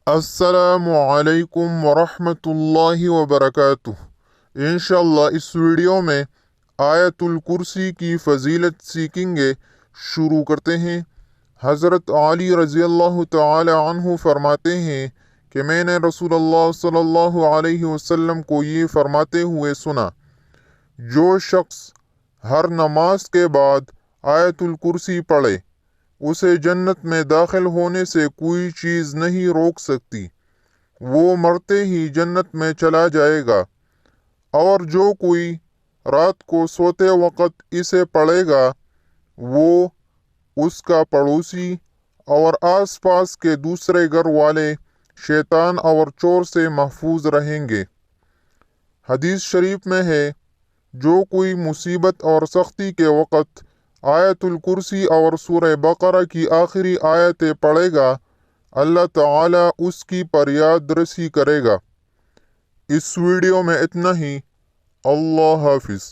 السلام علیکم ورحمۃ اللہ وبرکاتہ۔ انشاءاللہ اس ویڈیو میں آیت الکرسی کی فضیلت سیکھیں گے۔ شروع کرتے ہیں۔ حضرت علی رضی اللہ تعالی عنہ فرماتے ہیں کہ میں نے رسول اللہ صلی اللہ علیہ وسلم کو یہ فرماتے ہوئے سنا، جو شخص ہر نماز کے بعد آیت الکرسی پڑھے اسے جنت میں داخل ہونے سے کوئی چیز نہیں روک سکتی، وہ مرتے ہی جنت میں چلا جائے گا۔ اور جو کوئی رات کو سوتے وقت اسے پڑھے گا وہ، اس کا پڑوسی اور آس پاس کے دوسرے گھر والے شیطان اور چور سے محفوظ رہیں گے۔ حدیث شریف میں ہے، جو کوئی مصیبت اور سختی کے وقت آیت الکرسی اور سورہ بقرہ کی آخری آیتیں پڑھے گا، اللہ تعالیٰ اس کی فریاد رسی کرے گا۔ اس ویڈیو میں اتنا ہی۔ اللہ حافظ۔